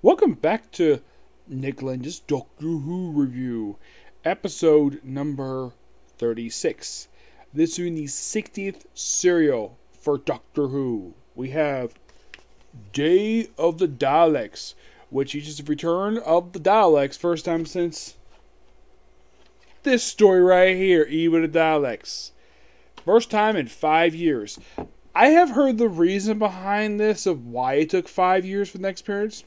Welcome back to Nick Lenz's Doctor Who review, episode number 36. This is the 60th serial for Doctor Who. We have Day of the Daleks, which features the return of the Daleks, first time since this story right here, Eve of the Daleks. First time in 5 years. I have heard the reason behind this of why it took 5 years for the next appearance.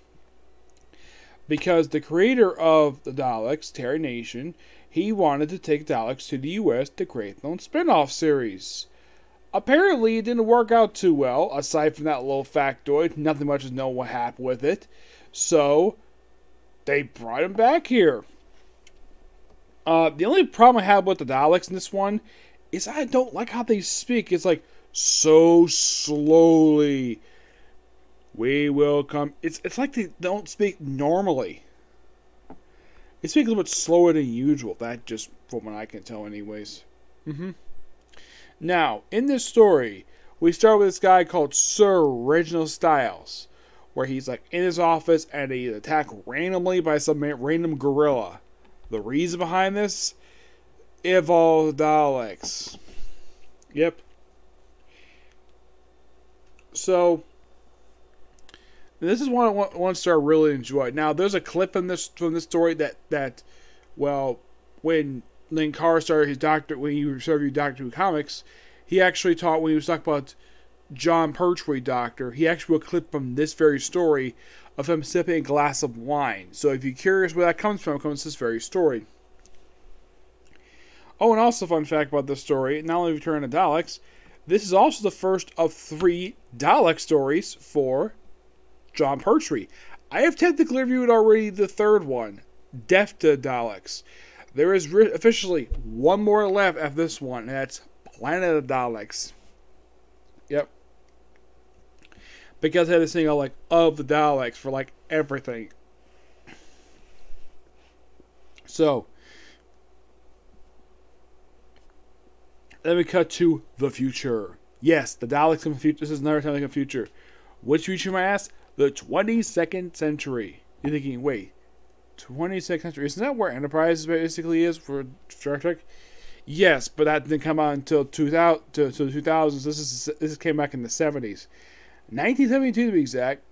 Because the creator of the Daleks, Terry Nation, he wanted to take Daleks to the US to create their own spin-off series. Apparently, it didn't work out too well, aside from that little factoid. Nothing much is known what happened with it. So, they brought him back here. The only problem I have with the Daleks in this one is I don't like how they speak. It's like, so slowly. We will come. It's like they don't speak normally. They speak a little bit slower than usual. That just from what I can tell anyways. Now, in this story, we start with this guy called Sir Reginald Styles, where he's like in his office and he's attacked randomly by some random gorilla. The reason behind this? Evolved Daleks. Yep. So, this is one story I really enjoyed. Now, there's a clip from this story that when Lynn Carr started his when he reviewed Doctor Who comics, he actually taught when he was talking about John Pertwee Doctor. He actually wrote a clip from this very story of him sipping a glass of wine. So, if you're curious where that comes from, it comes from this very story. Oh, and also, fun fact about this story: not only Return of Daleks, this is also the first of 3 Dalek stories for John Pertwee. I have technically reviewed already the 3rd one, Death to Daleks. There is officially one more left after this one, and that's Planet of Daleks. Yep. Because I had this thing of the Daleks for everything. So, then we cut to the future. Yes, the Daleks in the future. This is another time in the future. Which future, my ass? The 22nd century. You're thinking, wait, 22nd century? Isn't that where Enterprise basically is for Star Trek? Yes, but that didn't come out until 2000, to the 2000s. This came back in the 70s. 1972 to be exact.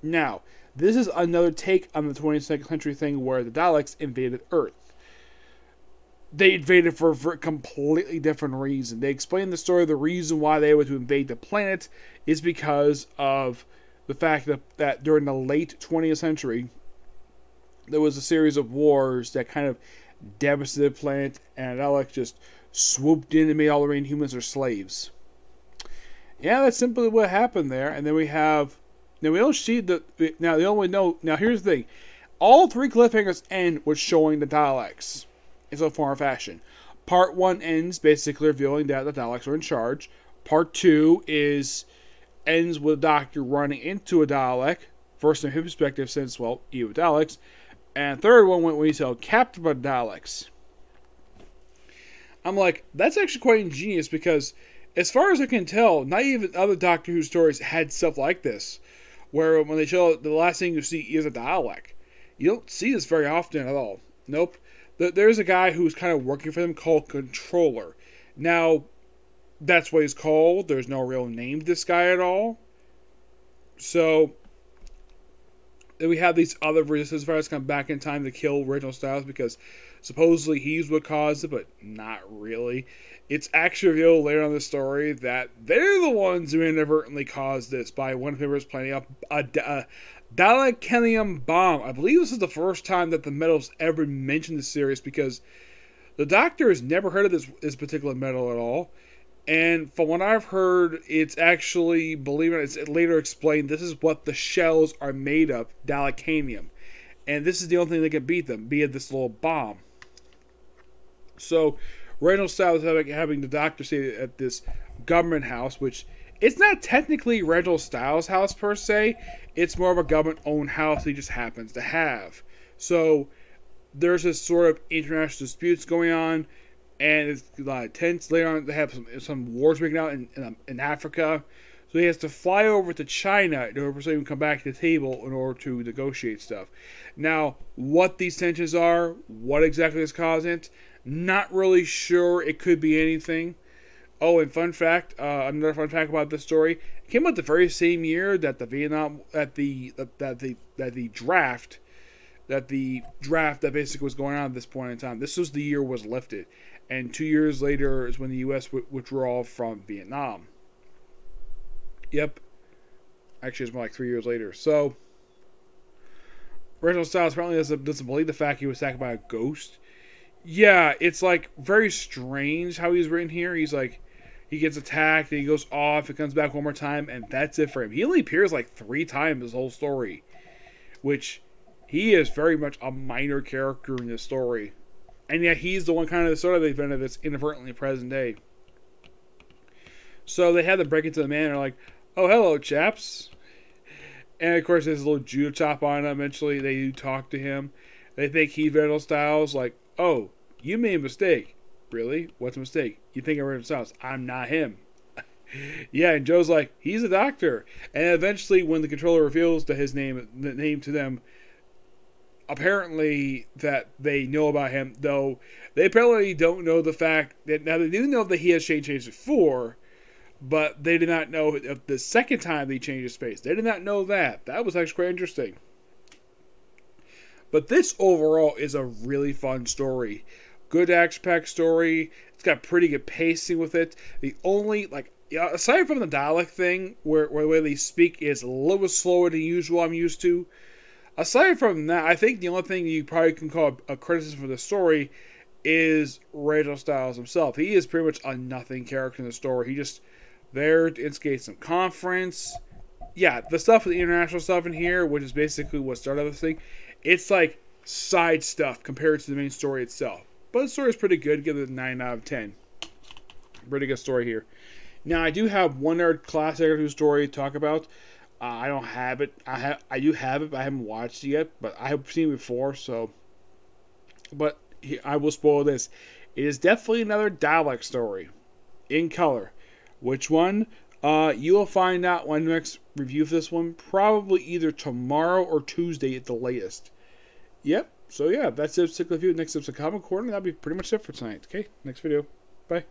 Now, this is another take on the 22nd century thing where the Daleks invaded Earth. They invaded for a completely different reason. They explain the story. The reason why they were to invade the planet is because of the fact that during the late 20th century, there was a series of wars that kind of devastated the planet, and Daleks just swooped in and made all the remaining humans their slaves. Yeah, that's simply what happened there. And then we don't see now the only know. Now here's the thing: all 3 cliffhangers end with showing the Daleks in some form or fashion. Part 1 ends basically revealing that the Daleks are in charge. Part 2 ends with a Doctor running into a Dalek, first from his perspective since, Eve of Daleks. And third one when he's held captive by Daleks. I'm like, that's actually quite ingenious because, as far as I can tell, not even other Doctor Who stories had stuff like this, where when they show the last thing you see is a Dalek. You don't see this very often at all. Nope. There's a guy who's kind of working for them called Controller. Now, that's what he's called. There's no real name to this guy at all. So, then we have these other resistance fighters come back in time to kill Reginald Styles because supposedly he's what caused it, but not really. It's actually revealed later on in the story that they're the ones who inadvertently caused this by one of them planning up a Dalekanium bomb. I believe this is the first time that the metal's ever mentioned in the series because the Doctor has never heard of this particular metal at all. And from what I've heard, it's actually, believe it, it's later explained, this is what the shells are made of, Dalekanium. And this is the only thing that can beat them, be it this little bomb. So, Reginald Styles having the Doctor stay at this government house, which it's not technically Reginald Styles' house per se. It's more of a government-owned house he just happens to have. So, there's this sort of international disputes going on. And it's a lot of tense. Later on, they have some wars breaking out in Africa. So he has to fly over to China in order for someone to come back to the table in order to negotiate stuff. Now, what these tensions are, what exactly is causing it, not really sure. It could be anything. Oh, and fun fact, another fun fact about this story: it came out the very same year that the draft that basically was going on at this point in time. This was the year it was lifted, and 2 years later is when the U.S. withdrew from Vietnam. Yep, actually, it's more like 3 years later. So, Reginald Styles apparently doesn't believe the fact he was attacked by a ghost. Yeah, it's like very strange how he's written here. He's like, he gets attacked and he goes off and comes back one more time, and that's it for him. He only appears like 3 times this whole story, which he is very much a minor character in this story. And yet he's the one kind of sort of the event that's inadvertently present day. So they had to break into the man and they're like, oh, hello, chaps. And of course there's a little judo chop on him. Eventually they do talk to him. They think he's Reginald Styles, like, oh, you made a mistake. Really? What's a mistake? You think I'm Reginald Styles. I'm not him. Yeah, and Joe's like, he's a doctor. And eventually when the controller reveals the name to them, apparently that they know about him, though they apparently don't know the fact that, now they do know that he has changed before, but they did not know of the second time they changed his face. They did not know that. That was actually quite interesting. But this overall is a really fun story. Good action-packed story. It's got pretty good pacing with it. The only, like, aside from the Dalek thing, where the way they speak is a little bit slower than usual, I'm used to. Aside from that, I think the only thing you probably can call a criticism for the story is Reginald Styles himself. He is pretty much a nothing character in the story. He just there to instigate some conference. Yeah, the stuff with the international stuff in here, which is basically what started this thing, it's like side stuff compared to the main story itself. But the story is pretty good. Give it a 9 out of 10. Pretty good story here. Now, I do have one other classic story to talk about. I don't have it. I do have it, but I haven't watched it yet. But I have seen it before, so. But I will spoil this. It is definitely another Dalek story in color. Which one? You will find out when I next review for this one. Probably either tomorrow or Tuesday at the latest. Yep. So yeah, that's it. Stick with you. Next episode of Comic Corner. That'll be pretty much it for tonight. Okay. Next video. Bye.